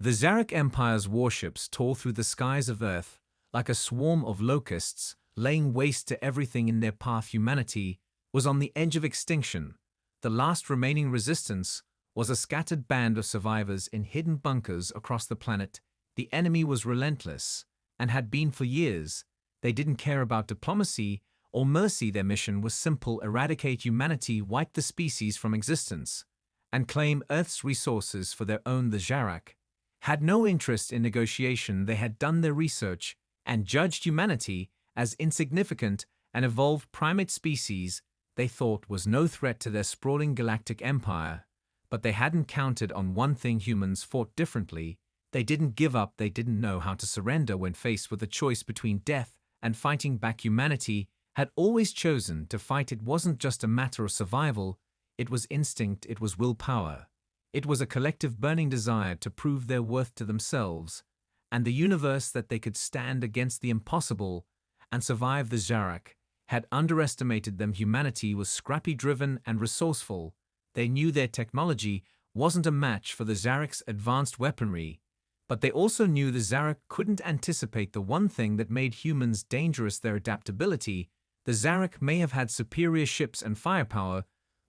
The Zarak Empire's warships tore through the skies of Earth like a swarm of locusts, laying waste to everything in their path. Humanity was on the edge of extinction. The last remaining resistance was a scattered band of survivors in hidden bunkers across the planet. The enemy was relentless, and had been for years. They didn't care about diplomacy or mercy. Their mission was simple: eradicate humanity, wipe the species from existence, and claim Earth's resources for their own. The Zarak had no interest in negotiation. They had done their research and judged humanity as insignificant. An evolved primate species they thought was no threat to their sprawling galactic empire. But they hadn't counted on one thing: humans fought differently. They didn't give up. They didn't know how to surrender when faced with a choice between death and fighting back. Humanity had always chosen to fight. It wasn't just a matter of survival, it was instinct, it was willpower. It was a collective burning desire to prove their worth to themselves and the universe, that they could stand against the impossible and survive. The Zarak had underestimated them. Humanity was scrappy, driven, and resourceful. They knew their technology wasn't a match for the Zarak's advanced weaponry, but they also knew the Zarak couldn't anticipate the one thing that made humans dangerous: their adaptability. The Zarak may have had superior ships and firepower,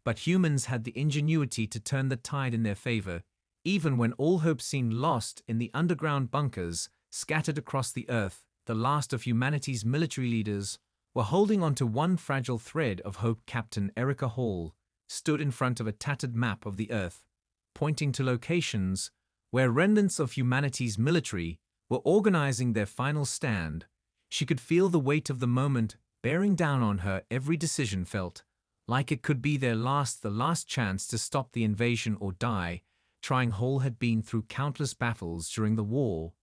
but humans had the ingenuity to turn the tide in their favor. Even when all hope seemed lost in the underground bunkers scattered across the Earth, the last of humanity's military leaders were holding on to one fragile thread of hope. Captain Erica Hall stood in front of a tattered map of the Earth, pointing to locations where remnants of humanity's military were organizing their final stand. She could feel the weight of the moment bearing down on her. Every decision felt like it could be the last chance to stop the invasion or die trying. Hall had been through countless battles during the war,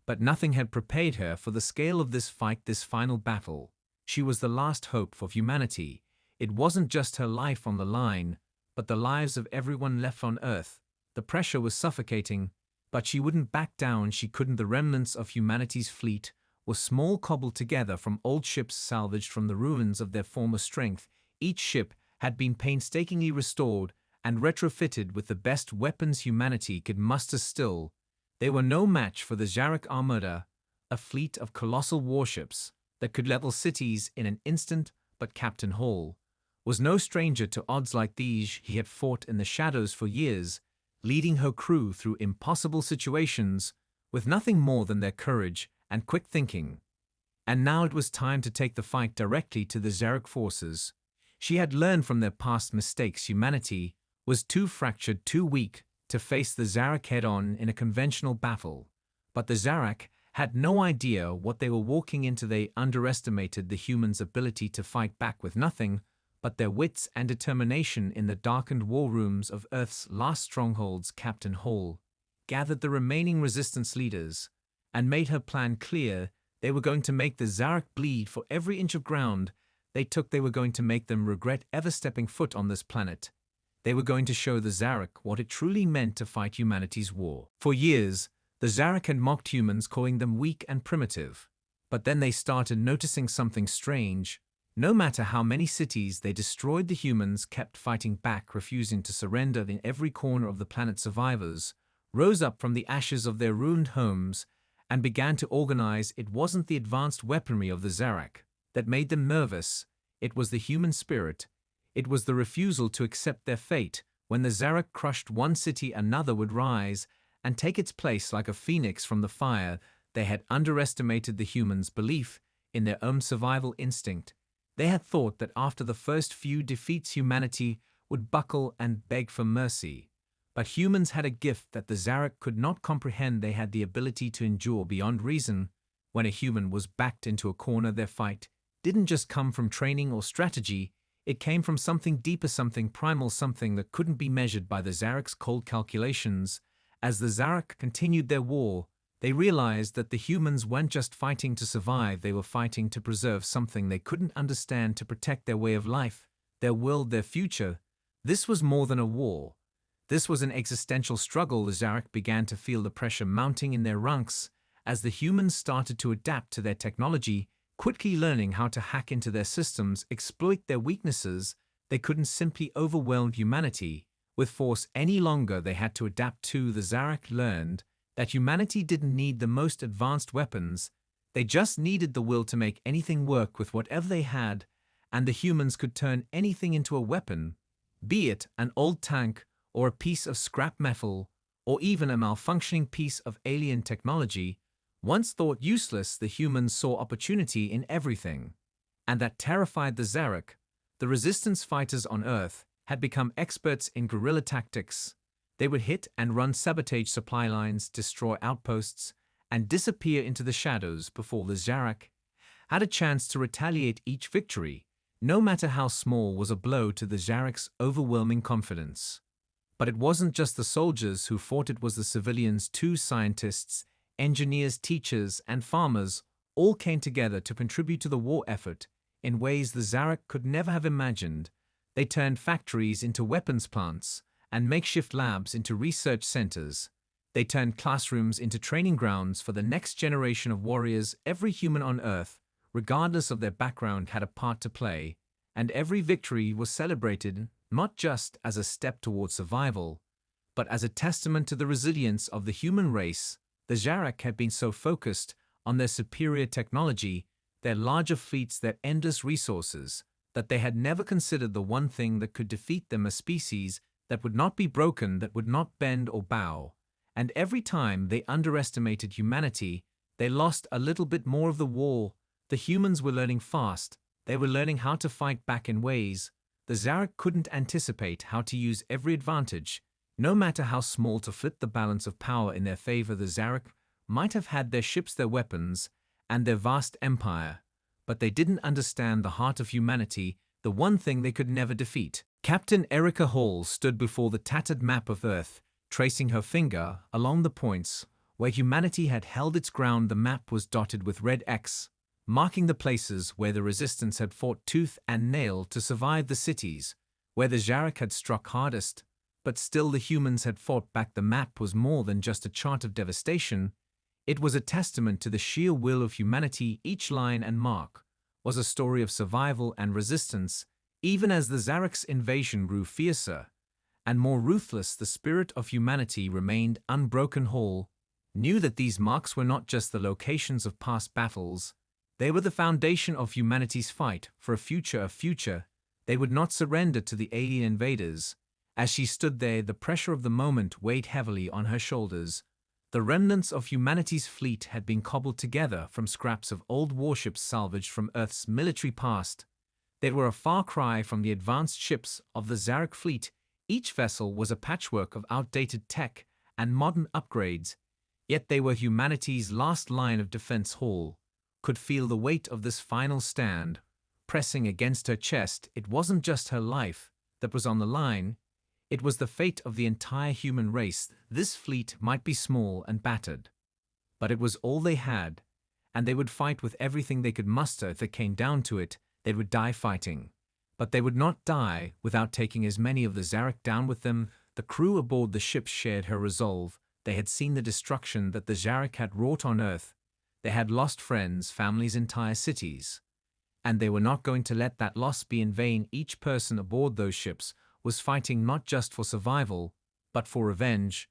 but nothing had prepared her for the scale of this fight, this final battle. She was the last hope for humanity. It wasn't just her life on the line, but the lives of everyone left on Earth. The pressure was suffocating, but she wouldn't back down. She couldn't. The remnants of humanity's fleet were small, cobbled together from old ships salvaged from the ruins of their former strength. Each ship had been painstakingly restored and retrofitted with the best weapons humanity could muster. Still, they were no match for the Zarak Armada, a fleet of colossal warships that could level cities in an instant. But Captain Hall was no stranger to odds like these. He had fought in the shadows for years, leading her crew through impossible situations with nothing more than their courage and quick thinking. And now it was time to take the fight directly to the Zarak forces. She had learned from their past mistakes. Humanity was too fractured, too weak to face the Zarak head-on in a conventional battle. But the Zarak had no idea what they were walking into. They underestimated the humans' ability to fight back with nothing but their wits and determination. In the darkened war rooms of Earth's last strongholds, Captain Hall gathered the remaining resistance leaders and made her plan clear. They were going to make the Zarak bleed for every inch of ground they took. They were going to make them regret ever stepping foot on this planet. They were going to show the Zarak what it truly meant to fight humanity's war. For years, the Zarak had mocked humans, calling them weak and primitive. But then they started noticing something strange. No matter how many cities they destroyed, the humans kept fighting back, refusing to surrender. In every corner of the planet, survivors rose up from the ashes of their ruined homes and began to organize. It wasn't the advanced weaponry of the Zarak that made them nervous. It was the human spirit. It was the refusal to accept their fate. When the Zarak crushed one city, another would rise and take its place like a phoenix from the fire. They had underestimated the humans' belief in their own survival instinct. They had thought that after the first few defeats, humanity would buckle and beg for mercy. But humans had a gift that the Zarak could not comprehend. They had the ability to endure beyond reason. When a human was backed into a corner, their fight didn't just come from training or strategy. It came from something deeper, something primal, something that couldn't be measured by the Zarak's cold calculations. As the Zarak continued their war, they realized that the humans weren't just fighting to survive. They were fighting to preserve something they couldn't understand, to protect their way of life, their world, their future. This was more than a war. This was an existential struggle. The Zarak began to feel the pressure mounting in their ranks as the humans started to adapt to their technology, quickly learning how to hack into their systems, exploit their weaknesses. They couldn't simply overwhelm humanity with force any longer. They had to adapt too. The Zarak learned that humanity didn't need the most advanced weapons, they just needed the will to make anything work with whatever they had, and the humans could turn anything into a weapon, be it an old tank or a piece of scrap metal, or even a malfunctioning piece of alien technology. Once thought useless, the humans saw opportunity in everything. And that terrified the Zarak. The resistance fighters on Earth had become experts in guerrilla tactics. They would hit and run sabotage supply lines, destroy outposts, and disappear into the shadows before the Zarak had a chance to retaliate. Each victory, no matter how small, was a blow to the Zarak's overwhelming confidence. But it wasn't just the soldiers who fought, it was the civilians too. Scientists, engineers, teachers, and farmers all came together to contribute to the war effort in ways the Zarak could never have imagined. They turned factories into weapons plants and makeshift labs into research centers. They turned classrooms into training grounds for the next generation of warriors. Every human on Earth, regardless of their background, had a part to play, and every victory was celebrated not just as a step towards survival, but as a testament to the resilience of the human race. The Zarak had been so focused on their superior technology, their larger fleets, their endless resources, that they had never considered the one thing that could defeat them: a species that would not be broken, that would not bend or bow. And every time they underestimated humanity, they lost a little bit more of the war. The humans were learning fast. They were learning how to fight back in ways the Zarak couldn't anticipate, how to use every advantage, no matter how small, to flip the balance of power in their favor. The Zarak might have had their ships, their weapons, and their vast empire, but they didn't understand the heart of humanity, the one thing they could never defeat. Captain Erica Hall stood before the tattered map of Earth, tracing her finger along the points where humanity had held its ground. The map was dotted with red X, marking the places where the resistance had fought tooth and nail to survive, the cities where the Zarak had struck hardest, but still the humans had fought back. The map was more than just a chart of devastation. It was a testament to the sheer will of humanity. Each line and mark was a story of survival and resistance. Even as the Zarak's invasion grew fiercer and more ruthless, the spirit of humanity remained unbroken. Hall knew that these marks were not just the locations of past battles. They were the foundation of humanity's fight for a future. They would not surrender to the alien invaders. As she stood there, the pressure of the moment weighed heavily on her shoulders. The remnants of humanity's fleet had been cobbled together from scraps of old warships salvaged from Earth's military past. They were a far cry from the advanced ships of the Zarak fleet. Each vessel was a patchwork of outdated tech and modern upgrades, yet they were humanity's last line of defense. Hall could feel the weight of this final stand pressing against her chest. It wasn't just her life that was on the line, it was the fate of the entire human race. This fleet might be small and battered, but it was all they had, and they would fight with everything they could muster. If it came down to it, they would die fighting. But they would not die without taking as many of the Zarak down with them. The crew aboard the ships shared her resolve. They had seen the destruction that the Zarak had wrought on Earth. They had lost friends, families, entire cities. And they were not going to let that loss be in vain. Each person aboard those ships was fighting not just for survival, but for revenge,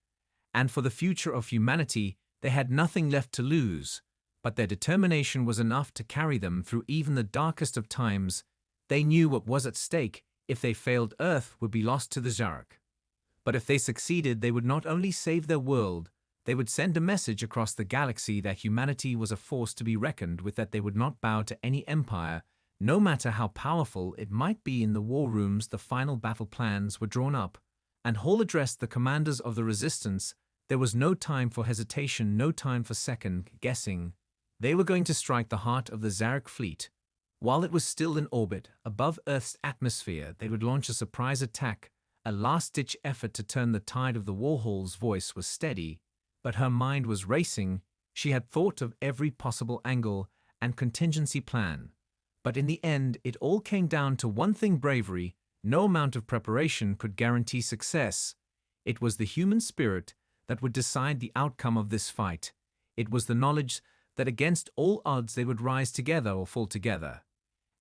and for the future of humanity. They had nothing left to lose, but their determination was enough to carry them through even the darkest of times. They knew what was at stake. If they failed, Earth would be lost to the Zarak. But if they succeeded, they would not only save their world, they would send a message across the galaxy that humanity was a force to be reckoned with, that they would not bow to any empire, no matter how powerful it might be. In the war rooms, the final battle plans were drawn up, and Hall addressed the commanders of the resistance. There was no time for hesitation, no time for second guessing. They were going to strike the heart of the Zarak fleet. While it was still in orbit above Earth's atmosphere, they would launch a surprise attack, a last-ditch effort to turn the tide of the war. Hall's voice was steady, but her mind was racing. She had thought of every possible angle and contingency plan. But in the end, it all came down to one thing: bravery. No amount of preparation could guarantee success. It was the human spirit that would decide the outcome of this fight. It was the knowledge that against all odds they would rise together or fall together.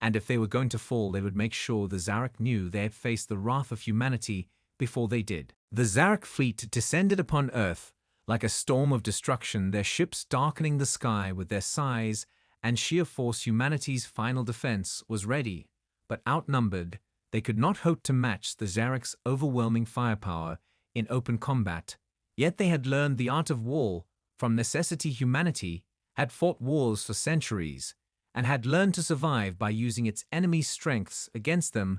And if they were going to fall, they would make sure the Zarak knew they had faced the wrath of humanity before they did. The Zarak fleet descended upon Earth Like a storm of destruction, their ships darkening the sky with their size and sheer force, humanity's final defense was ready. But outnumbered, they could not hope to match the Zarek's overwhelming firepower in open combat. Yet they had learned the art of war. From necessity, humanity had fought wars for centuries and had learned to survive by using its enemy's strengths against them.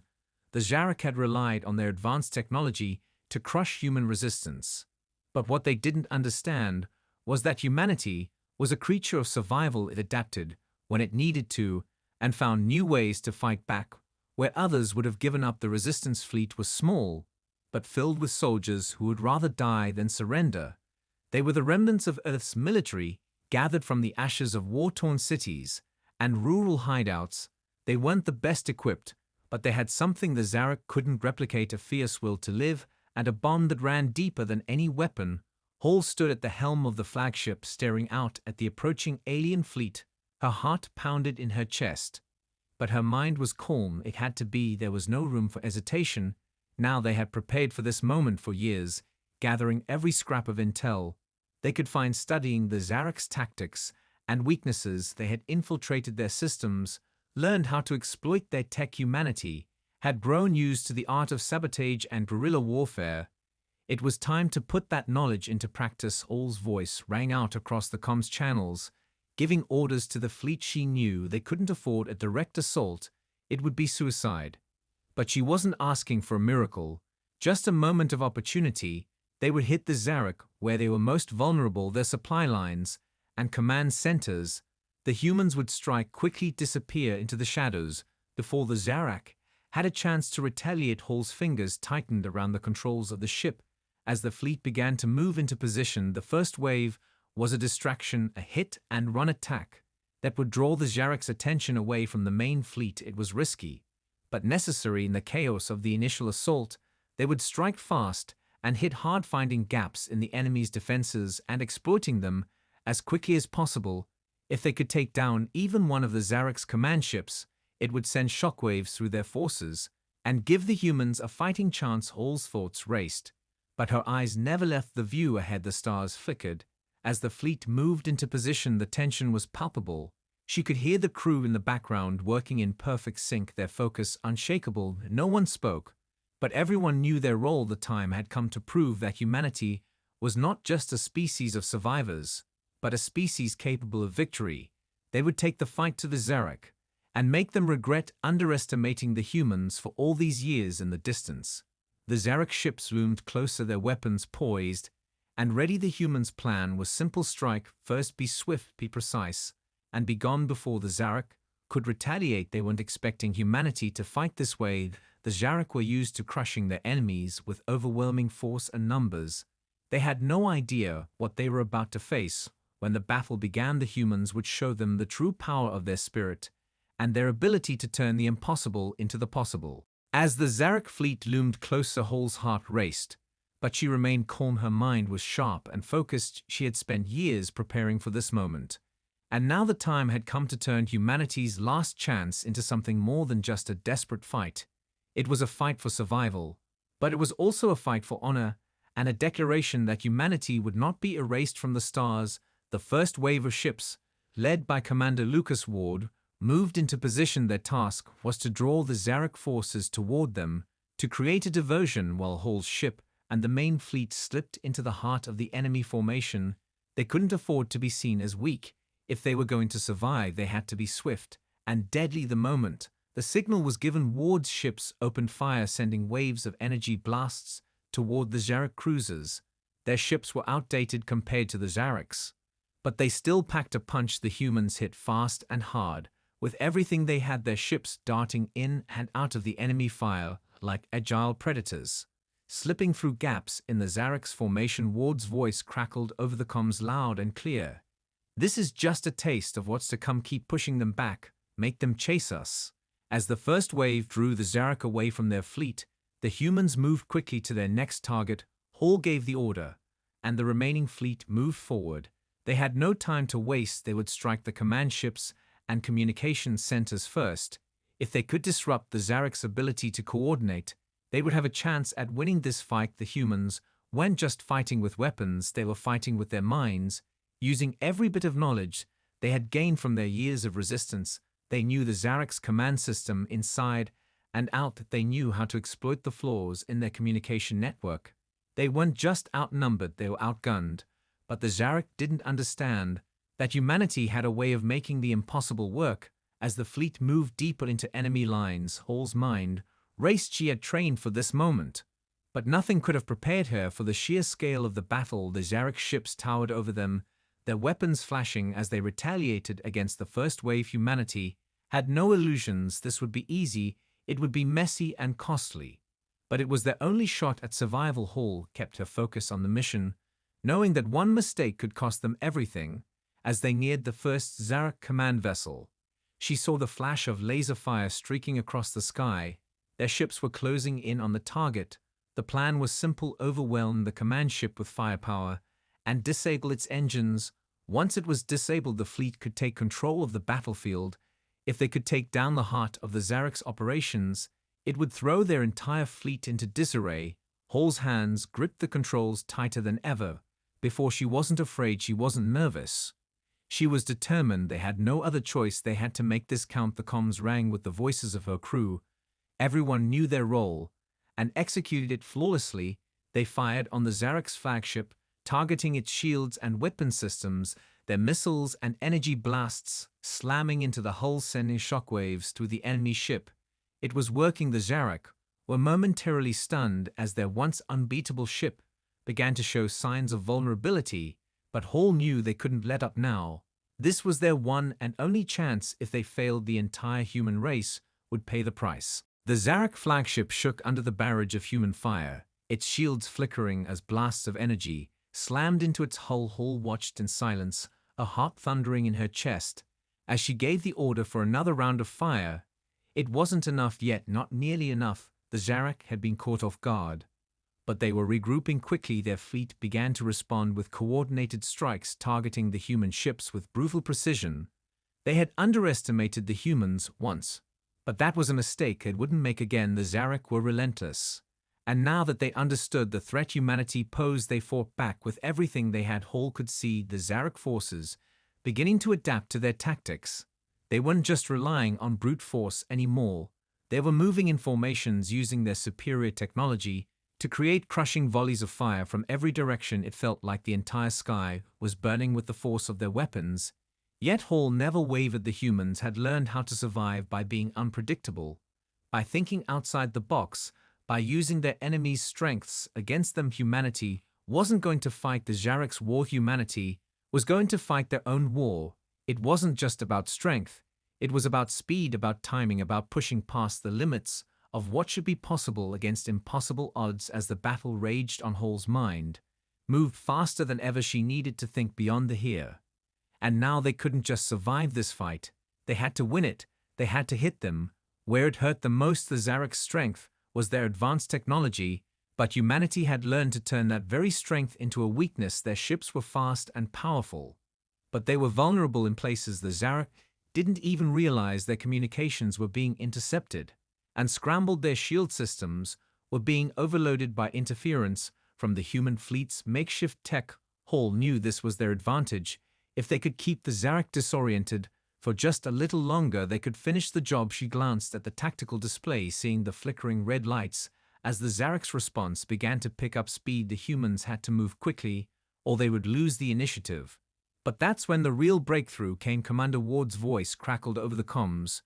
The Zarek had relied on their advanced technology to crush human resistance. But what they didn't understand was that humanity was a creature of survival. It adapted when it needed to and found new ways to fight back where others would have given up. The resistance fleet was small, but filled with soldiers who would rather die than surrender. They were the remnants of Earth's military, gathered from the ashes of war-torn cities and rural hideouts. They weren't the best equipped, but they had something the Zarek couldn't replicate: a fierce will to live and a bond that ran deeper than any weapon. Hall stood at the helm of the flagship, staring out at the approaching alien fleet. Her heart pounded in her chest, but her mind was calm. It had to be. There was no room for hesitation. Now they had prepared for this moment for years, gathering every scrap of intel they could find, studying the Zarek's tactics and weaknesses. They had infiltrated their systems, learned how to exploit their tech. Humanity had grown used to the art of sabotage and guerrilla warfare. It was time to put that knowledge into practice. Hall's voice rang out across the comms channels, giving orders to the fleet. She knew they couldn't afford a direct assault. It would be suicide. But she wasn't asking for a miracle, just a moment of opportunity. They would hit the Zarek where they were most vulnerable, their supply lines and command centers. The humans would strike, quickly disappear into the shadows before the Zarek had a chance to retaliate. Hall's fingers tightened around the controls of the ship as the fleet began to move into position. The first wave was a distraction, a hit-and-run attack that would draw the Zarek's attention away from the main fleet. It was risky, but necessary. In the chaos of the initial assault, they would strike fast and hit hard, finding gaps in the enemy's defenses and exploiting them as quickly as possible. If they could take down even one of the Zarek's command ships, it would send shockwaves through their forces and give the humans a fighting chance. Hall's thoughts raced, but her eyes never left the view ahead. The stars flickered as the fleet moved into position. The tension was palpable. She could hear the crew in the background working in perfect sync, their focus unshakable. No one spoke, but everyone knew their role. The time had come to prove that humanity was not just a species of survivors, but a species capable of victory. They would take the fight to the Zarek and make them regret underestimating the humans for all these years in the distance. The Zarek ships loomed closer, their weapons poised and ready. The humans' plan was simple: strike first, be swift, be precise, and be gone before the Zarek could retaliate. They weren't expecting humanity to fight this way. The Zarek were used to crushing their enemies with overwhelming force and numbers. They had no idea what they were about to face. When the battle began, the humans would show them the true power of their spirit and their ability to turn the impossible into the possible. As the Zarek fleet loomed closer, Hall's heart raced, but she remained calm. Her mind was sharp and focused. She had spent years preparing for this moment, and now the time had come to turn humanity's last chance into something more than just a desperate fight. It was a fight for survival, but it was also a fight for honor and a declaration that humanity would not be erased from the stars. The first wave of ships, led by Commander Lucas Ward, moved into position. Their task was to draw the Zarek forces toward them, to create a diversion while Hall's ship and the main fleet slipped into the heart of the enemy formation. They couldn't afford to be seen as weak. If they were going to survive, they had to be swift and deadly. The moment the signal was given, Ward's ships opened fire, sending waves of energy blasts toward the Zarek cruisers. Their ships were outdated compared to the Zarek's, but they still packed a punch. The humans hit fast and hard with everything they had, their ships darting in and out of the enemy fire like agile predators, slipping through gaps in the Zarek's formation. Ward's voice crackled over the comms, loud and clear. "This is just a taste of what's to come. Keep pushing them back. Make them chase us." As the first wave drew the Zarek away from their fleet, the humans moved quickly to their next target. Hall gave the order, and the remaining fleet moved forward. They had no time to waste. They would strike the command ships and communication centers first. If they could disrupt the Zarek's ability to coordinate, they would have a chance at winning this fight. The humans weren't just fighting with weapons, they were fighting with their minds, using every bit of knowledge they had gained from their years of resistance. They knew the Zarek's command system inside and out. They knew how to exploit the flaws in their communication network. They weren't just outnumbered, they were outgunned. But the Zarek didn't understand that humanity had a way of making the impossible work. As the fleet moved deeper into enemy lines, Hall's mind raced. She had trained for this moment. But nothing could have prepared her for the sheer scale of the battle. The Zarek ships towered over them, their weapons flashing as they retaliated against the first wave. Humanity had no illusions this would be easy. It would be messy and costly. But it was their only shot at survival. Hall kept her focus on the mission, knowing that one mistake could cost them everything. As they neared the first Zarek command vessel, she saw the flash of laser fire streaking across the sky. Their ships were closing in on the target. The plan was simple: overwhelm the command ship with firepower and disable its engines. Once it was disabled, the fleet could take control of the battlefield. If they could take down the heart of the Zarek's operations, it would throw their entire fleet into disarray. Hall's hands gripped the controls tighter than ever. Before, she wasn't afraid, she wasn't nervous. She was determined. They had no other choice. They had to make this count. The comms rang with the voices of her crew. Everyone knew their role and executed it flawlessly. They fired on the Zarek's flagship, targeting its shields and weapon systems, their missiles and energy blasts slamming into the hull, sending shockwaves through the enemy ship. It was working. The Zarek were momentarily stunned as their once unbeatable ship began to show signs of vulnerability, but Hall knew they couldn't let up now. This was their one and only chance. If they failed, the entire human race would pay the price. The Zarek flagship shook under the barrage of human fire, its shields flickering as blasts of energy slammed into its hull. Hall watched in silence, a heart thundering in her chest, as she gave the order for another round of fire. It wasn't enough yet, not nearly enough. The Zarek had been caught off guard, but they were regrouping quickly. Their fleet began to respond with coordinated strikes, targeting the human ships with brutal precision. They had underestimated the humans once, but that was a mistake it wouldn't make again. The Zarek were relentless, and now that they understood the threat humanity posed, they fought back with everything they had. Hall could see the Zarek forces beginning to adapt to their tactics. They weren't just relying on brute force anymore. They were moving in formations, using their superior technology to create crushing volleys of fire from every direction. It felt like the entire sky was burning with the force of their weapons. Yet Hall never wavered. The humans had learned how to survive by being unpredictable, by thinking outside the box, by using their enemies' strengths against them. Humanity wasn't going to fight the Zarek's war. Humanity was going to fight their own war. It wasn't just about strength. It was about speed, about timing, about pushing past the limits of what should be possible against impossible odds. As the battle raged on, Hall's mind moved faster than ever. She needed to think beyond the here and now. They couldn't just survive this fight. They had to win it. They had to hit them where it hurt the most. The Zarek's strength was their advanced technology, but humanity had learned to turn that very strength into a weakness. Their ships were fast and powerful, but they were vulnerable in places. The Zarek didn't even realize their communications were being intercepted and scrambled. Their shield systems were being overloaded by interference from the human fleet's makeshift tech. Hall knew this was their advantage. If they could keep the Zarek disoriented for just a little longer, they could finish the job. She glanced at the tactical display, seeing the flickering red lights. As the Zarek's response began to pick up speed, the humans had to move quickly or they would lose the initiative. But that's when the real breakthrough came. Commander Ward's voice crackled over the comms.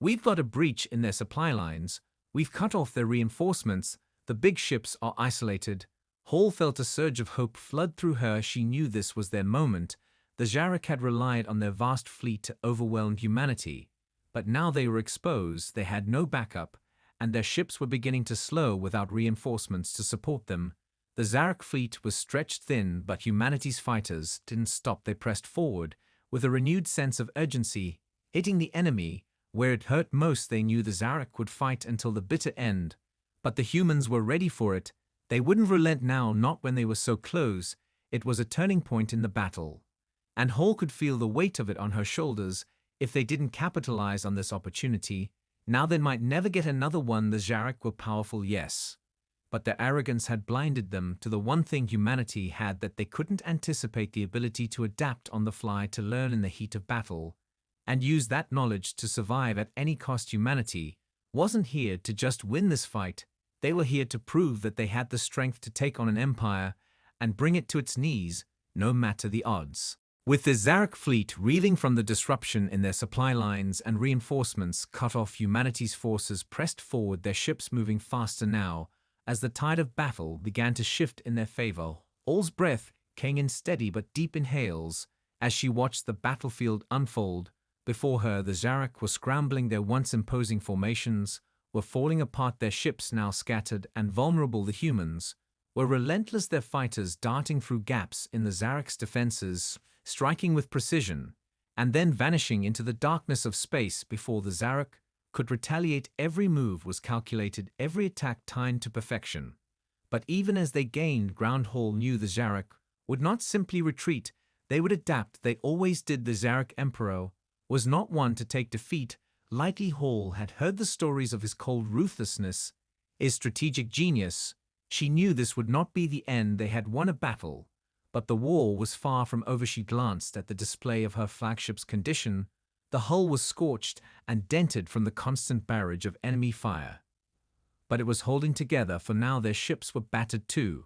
"We've got a breach in their supply lines. We've cut off their reinforcements. The big ships are isolated." Hall felt a surge of hope flood through her. She knew this was their moment. The Zarek had relied on their vast fleet to overwhelm humanity, but now they were exposed. They had no backup, and their ships were beginning to slow without reinforcements to support them. The Zarek fleet was stretched thin, but humanity's fighters didn't stop. They pressed forward with a renewed sense of urgency, hitting the enemy where it hurt most. They knew the Zarek would fight until the bitter end, but the humans were ready for it. They wouldn't relent now, not when they were so close. It was a turning point in the battle, and Hall could feel the weight of it on her shoulders. If they didn't capitalize on this opportunity, now they might never get another one. The Zarek were powerful, yes, but their arrogance had blinded them to the one thing humanity had, that they couldn't anticipate the ability to adapt on the fly, to learn in the heat of battle, and use that knowledge to survive at any cost. Humanity wasn't here to just win this fight, they were here to prove that they had the strength to take on an empire and bring it to its knees, no matter the odds. With the Zarak fleet reeling from the disruption in their supply lines and reinforcements cut off, humanity's forces pressed forward, their ships moving faster now as the tide of battle began to shift in their favor. Hall's breath came in steady but deep inhales as she watched the battlefield unfold before her. The Zarak were scrambling, their once imposing formations were falling apart, their ships now scattered and vulnerable. The humans were relentless, their fighters darting through gaps in the Zarak's defenses, striking with precision, and then vanishing into the darkness of space before the Zarak could retaliate. Every move was calculated, every attack timed to perfection. But even as they gained ground, Hall knew the Zarak would not simply retreat, they would adapt. They always did. The Zarak Emperor was not one to take defeat lightly. Hall had heard the stories of his cold ruthlessness, his strategic genius. She knew this would not be the end. They had won a battle, but the war was far from over. She glanced at the display of her flagship's condition. The hull was scorched and dented from the constant barrage of enemy fire. But it was holding together, for now their ships were battered too.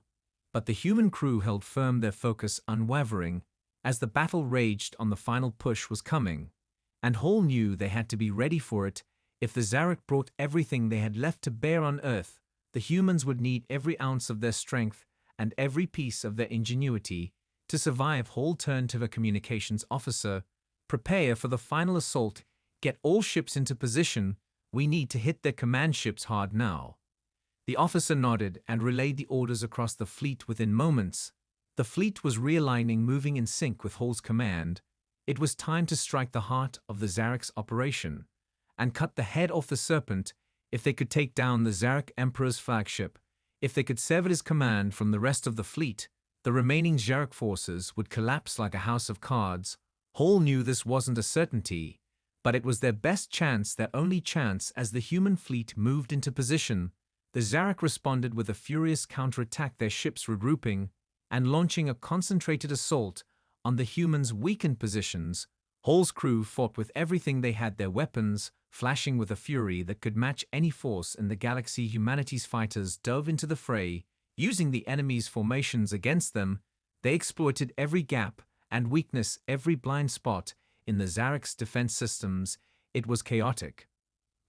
But the human crew held firm, their focus unwavering, as the battle raged on. The final push was coming, and Hall knew they had to be ready for it. If the Zarak brought everything they had left to bear on Earth, the humans would need every ounce of their strength and every piece of their ingenuity to survive. Hall turned to the communications officer. Prepare for the final assault. Get all ships into position. We need to hit their command ships hard now. The officer nodded and relayed the orders across the fleet. Within moments, the fleet was realigning, moving in sync with Hall's command. It was time to strike the heart of the Zarak's operation and cut the head off the serpent. If they could take down the Zarak Emperor's flagship, if they could sever his command from the rest of the fleet, the remaining Zarak forces would collapse like a house of cards. Hall knew this wasn't a certainty, but it was their best chance, their only chance. As the human fleet moved into position, the Zarak responded with a furious counterattack, their ships regrouping and launching a concentrated assault on the humans' weakened positions. Hall's crew fought with everything they had, their weapons flashing with a fury that could match any force in the galaxy. Humanity's fighters dove into the fray, using the enemy's formations against them. They exploited every gap and weakness, every blind spot in the Zarak's defense systems. It was chaotic,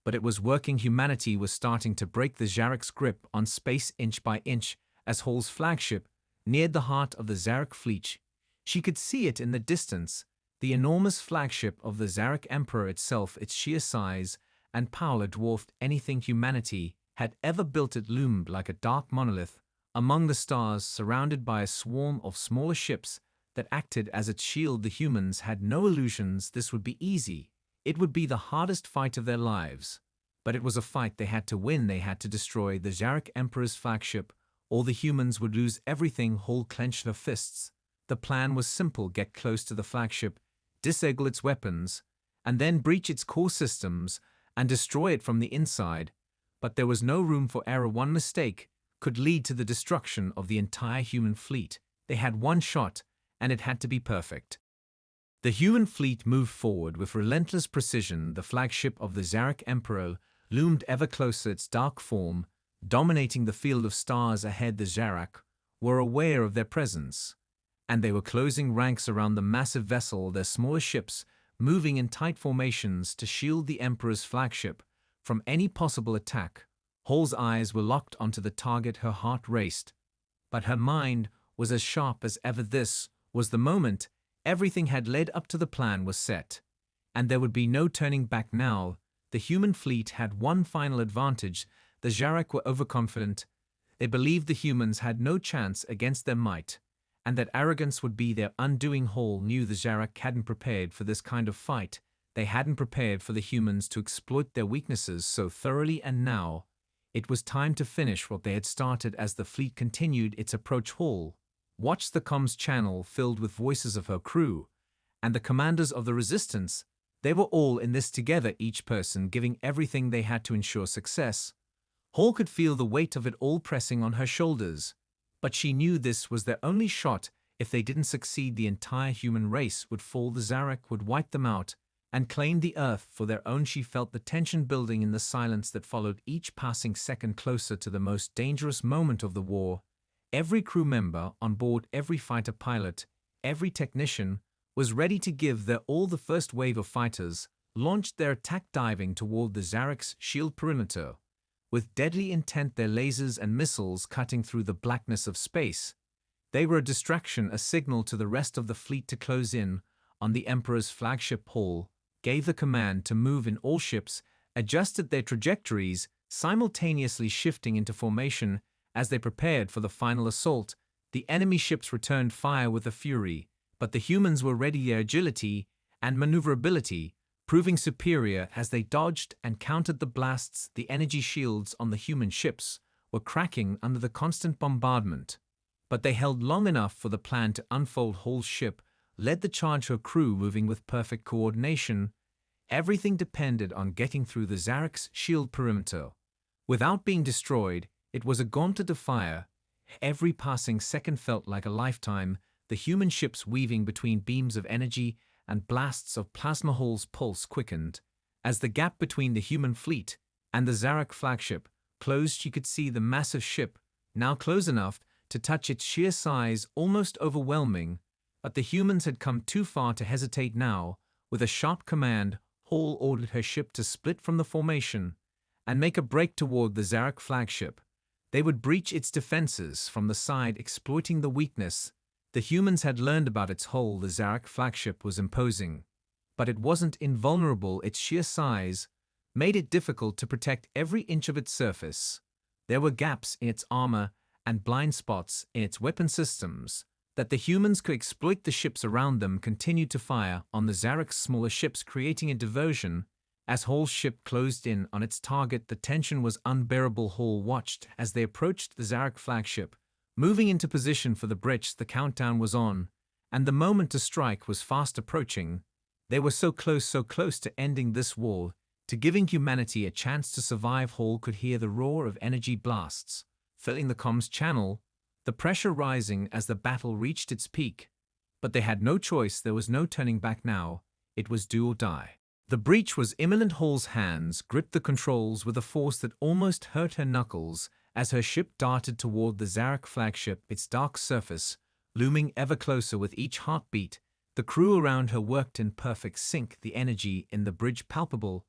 but it was working. Humanity was starting to break the Zarak's grip on space inch by inch. As Hall's flagship neared the heart of the Zarak fleet, she could see it in the distance, the enormous flagship of the Zarak Emperor itself. Its sheer size and power dwarfed anything humanity had ever built. It loomed like a dark monolith among the stars, surrounded by a swarm of smaller ships that acted as its shield. The humans had no illusions this would be easy. It would be the hardest fight of their lives. But it was a fight they had to win. They had to destroy the Zarak Emperor's flagship, or the humans would lose everything. Hall clenched her fists. The plan was simple: get close to the flagship, disable its weapons, and then breach its core systems and destroy it from the inside. But there was no room for error. One mistake could lead to the destruction of the entire human fleet. They had one shot, and it had to be perfect. The human fleet moved forward with relentless precision. The flagship of the Zarak Emperor loomed ever closer, its dark form dominating the field of stars ahead. The Zarak were aware of their presence, and they were closing ranks around the massive vessel, their smaller ships moving in tight formations to shield the Emperor's flagship from any possible attack. Hall's eyes were locked onto the target. Her heart raced, but her mind was as sharp as ever. This was the moment. Everything had led up to the plan was set, and there would be no turning back now. The human fleet had one final advantage. The Zarak were overconfident. They believed the humans had no chance against their might, and that arrogance would be their undoing. Hall knew the Zarak hadn't prepared for this kind of fight. They hadn't prepared for the humans to exploit their weaknesses so thoroughly, and now it was time to finish what they had started. As the fleet continued its approach, Hall watched the comms channel filled with voices of her crew and the commanders of the resistance. They were all in this together, each person giving everything they had to ensure success. Hall could feel the weight of it all pressing on her shoulders. But she knew this was their only shot. If they didn't succeed, the entire human race would fall. The Zarak would wipe them out and claim the Earth for their own. She felt the tension building in the silence that followed each passing second closer to the most dangerous moment of the war. Every crew member on board, every fighter pilot, every technician was ready to give their all. The first wave of fighters launched their attack, diving toward the Zarak's shield perimeter. With deadly intent, their lasers and missiles cutting through the blackness of space. They were a distraction, a signal to the rest of the fleet to close in on the Emperor's flagship. Hall gave the command to move in. All ships adjusted their trajectories, simultaneously shifting into formation as they prepared for the final assault. The enemy ships returned fire with a fury, but the humans were ready. Their agility and maneuverability proving superior as they dodged and countered the blasts. The energy shields on the human ships were cracking under the constant bombardment, but they held long enough for the plan to unfold. Hall's ship led the charge, her crew moving with perfect coordination. Everything depended on getting through the Zarak's shield perimeter without being destroyed. It was a gauntlet of fire. Every passing second felt like a lifetime, the human ships weaving between beams of energy and blasts of plasma. Hall's pulse quickened as the gap between the human fleet and the Zarak flagship closed. She could see the massive ship, now close enough to touch its sheer size, almost overwhelming. But the humans had come too far to hesitate now. With a sharp command, Hall ordered her ship to split from the formation and make a break toward the Zarak flagship. They would breach its defenses from the side, exploiting the weakness the humans had learned about its hull. The Zarak flagship was imposing, but it wasn't invulnerable. Its sheer size made it difficult to protect every inch of its surface. There were gaps in its armor and blind spots in its weapon systems that the humans could exploit. The ships around them continued to fire on the Zarak's smaller ships, creating a diversion. As Hall's ship closed in on its target, the tension was unbearable. Hall watched as they approached the Zarak flagship, moving into position for the breach. The countdown was on, and the moment to strike was fast approaching. They were so close to ending this war, to giving humanity a chance to survive. Hall could hear the roar of energy blasts filling the comms channel, the pressure rising as the battle reached its peak. But they had no choice. There was no turning back now. It was do or die. The breach was imminent. Hall's hands gripped the controls with a force that almost hurt her knuckles as her ship darted toward the Zarak flagship, its dark surface looming ever closer with each heartbeat. The crew around her worked in perfect sync, the energy in the bridge palpable.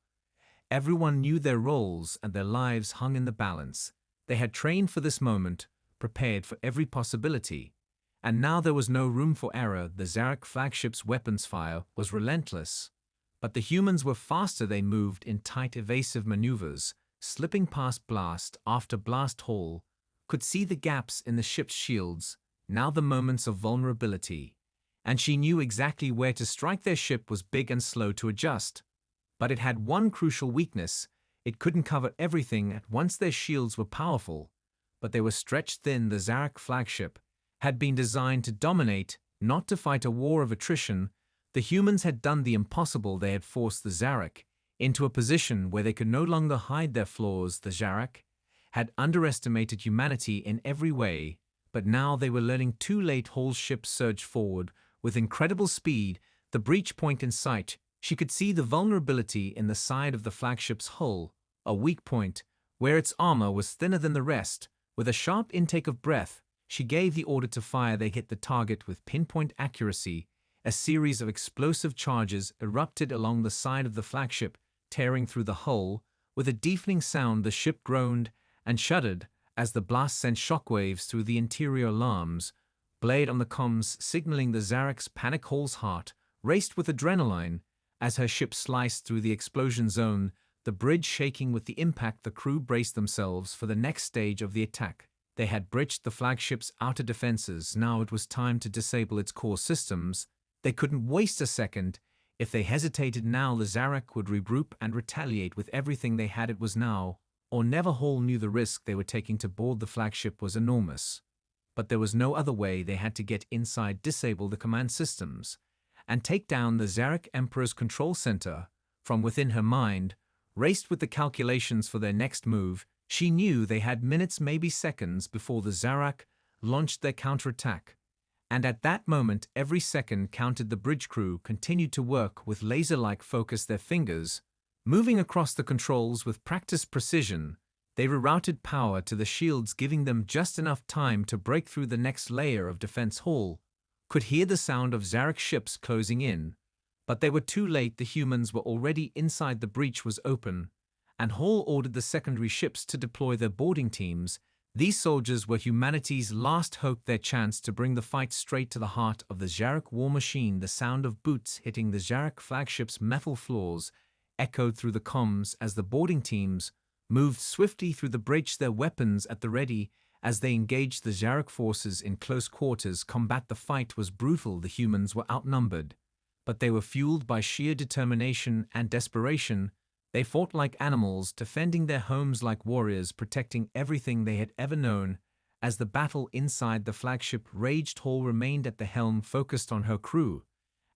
Everyone knew their roles and their lives hung in the balance. They had trained for this moment, prepared for every possibility. And now there was no room for error. The Zarak flagship's weapons fire was relentless. But the humans were faster. They moved in tight, evasive maneuvers, slipping past blast after blast. Hall could see the gaps in the ship's shields, now the moments of vulnerability. And she knew exactly where to strike. Their ship was big and slow to adjust. But it had one crucial weakness. It couldn't cover everything at once. Their shields were powerful, but they were stretched thin. The Zarak flagship had been designed to dominate, not to fight a war of attrition. The humans had done the impossible. They had forced the Zarak into a position where they could no longer hide their flaws. The Zarak had underestimated humanity in every way, but now they were learning too late. Hall's ship surged forward with incredible speed, the breach point in sight. She could see the vulnerability in the side of the flagship's hull, a weak point where its armor was thinner than the rest. With a sharp intake of breath, she gave the order to fire. They hit the target with pinpoint accuracy. A series of explosive charges erupted along the side of the flagship, tearing through the hull. With a deafening sound, the ship groaned and shuddered as the blast sent shockwaves through the interior. Alarms blade on the comms signaling the Zarak's panic. Hall's heart raced with adrenaline as her ship sliced through the explosion zone, the bridge shaking with the impact. The crew braced themselves for the next stage of the attack. They had breached the flagship's outer defenses. Now it was time to disable its core systems. They couldn't waste a second. If they hesitated now, the Zarak would regroup and retaliate with everything they had. It was now or never. Hall knew the risk they were taking to board the flagship was enormous. But there was no other way. They had to get inside, disable the command systems, and take down the Zarak Emperor's control center. From within, her mind raced with the calculations for their next move. She knew they had minutes, maybe seconds, before the Zarak launched their counterattack. And at that moment, every second counted. The bridge crew continued to work with laser-like focus, their fingers moving across the controls with practiced precision. They rerouted power to the shields, giving them just enough time to break through the next layer of defense. Hall could hear the sound of Zarak ships closing in, but they were too late. The humans were already inside. The breach was open, and Hall ordered the secondary ships to deploy their boarding teams. These soldiers were humanity's last hope, their chance to bring the fight straight to the heart of the Zarak war machine. The sound of boots hitting the Zarak flagship's metal floors echoed through the comms as the boarding teams moved swiftly through the breach, their weapons at the ready as they engaged the Zarak forces in close quarters combat. The fight was brutal. The humans were outnumbered, but they were fueled by sheer determination and desperation. They fought like animals, defending their homes like warriors, protecting everything they had ever known. As the battle inside the flagship raged, Hall remained at the helm, focused on her crew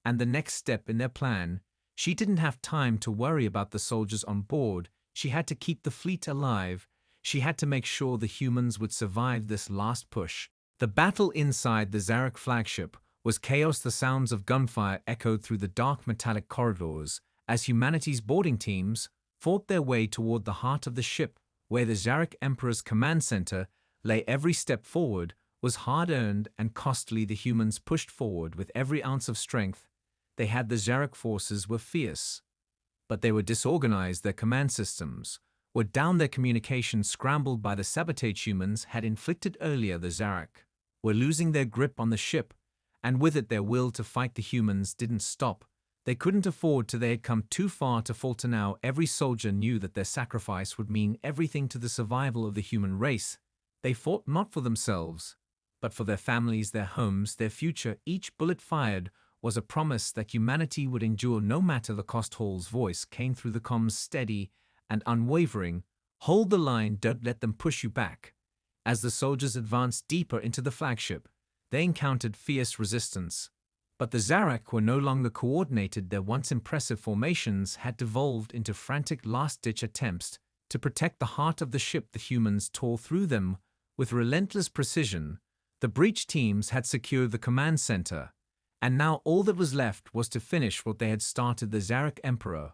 and the next step in their plan. She didn't have time to worry about the soldiers on board. She had to keep the fleet alive. She had to make sure the humans would survive this last push. The battle inside the Zarak flagship was chaos. The sounds of gunfire echoed through the dark metallic corridors as humanity's boarding teams fought their way toward the heart of the ship, where the Zarak Emperor's command center lay. Every step forward was hard-earned and costly. The humans pushed forward with every ounce of strength they had. The Zarak forces were fierce, but they were disorganized. Their command systems were down, their communications scrambled by the sabotage humans had inflicted earlier. The Zarak were losing their grip on the ship, and with it their will to fight. The humans didn't stop. They couldn't afford to. They had come too far to falter now. Every soldier knew that their sacrifice would mean everything to the survival of the human race. They fought not for themselves, but for their families, their homes, their future. Each bullet fired was a promise that humanity would endure no matter the cost. Hall's voice came through the comms, steady and unwavering. Hold the line, don't let them push you back. As the soldiers advanced deeper into the flagship, they encountered fierce resistance. But the Zarak were no longer coordinated. Their once impressive formations had devolved into frantic last-ditch attempts to protect the heart of the ship. The humans tore through them with relentless precision. The breach teams had secured the command center, and now all that was left was to finish what they had started. The Zarak Emperor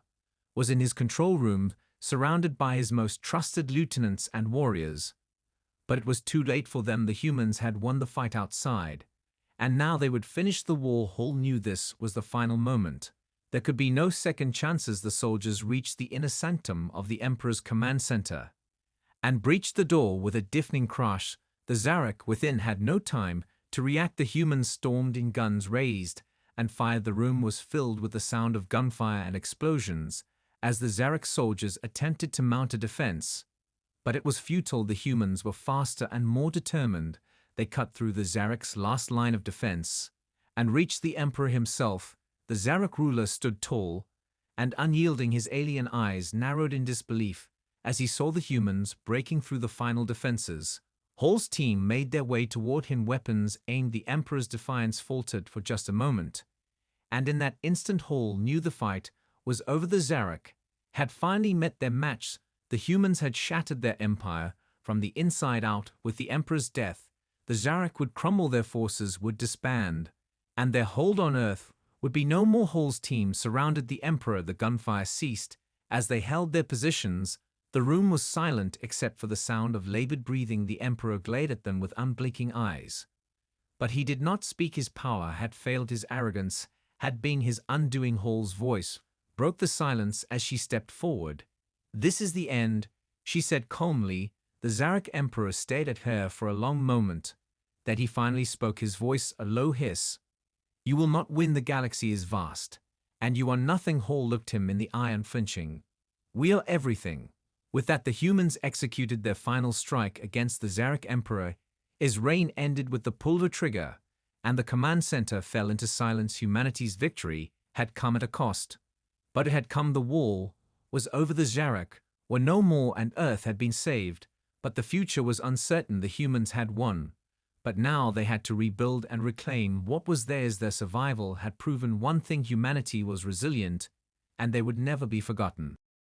was in his control room, surrounded by his most trusted lieutenants and warriors. But it was too late for them. The humans had won the fight outside, and now they would finish the war. Hall knew this was the final moment. There could be no second chances. The soldiers reached the inner sanctum of the Emperor's command center and breached the door with a deafening crash. The Zarak within had no time to react. The humans stormed in, guns raised, and fired. The room was filled with the sound of gunfire and explosions as the Zarak soldiers attempted to mount a defense. But it was futile. The humans were faster and more determined. They cut through the Zarak's last line of defense and reached the Emperor himself. The Zarak ruler stood tall and unyielding, his alien eyes narrowed in disbelief as he saw the humans breaking through the final defenses. Hall's team made their way toward him, weapons aimed. The Emperor's defiance faltered for just a moment, and in that instant Hall knew the fight was over. The Zarak had finally met their match. The humans had shattered their empire from the inside out. With the Emperor's death, the Zarak would crumble, their forces would disband, and their hold on Earth would be no more. Hall's team surrounded the Emperor. The gunfire ceased as they held their positions. The room was silent except for the sound of labored breathing. The Emperor glared at them with unblinking eyes, but he did not speak. His power had failed. His arrogance had been his undoing. Hall's voice broke the silence as she stepped forward. "This is the end," she said calmly. The Zarak Emperor stared at her for a long moment. Then he finally spoke, his voice a low hiss. "You will not win. The galaxy is vast, and you are nothing." Hall looked him in the eye, unflinching. "We are everything." With that, the humans executed their final strike against the Zarak Emperor. His reign ended with the pull of a trigger, and the command center fell into silence. Humanity's victory had come at a cost, but it had come. The war was over. The Zarak were no more, and Earth had been saved. But the future was uncertain. The humans had won, but now they had to rebuild and reclaim what was theirs. Their survival had proven one thing: humanity was resilient, and they would never be forgotten.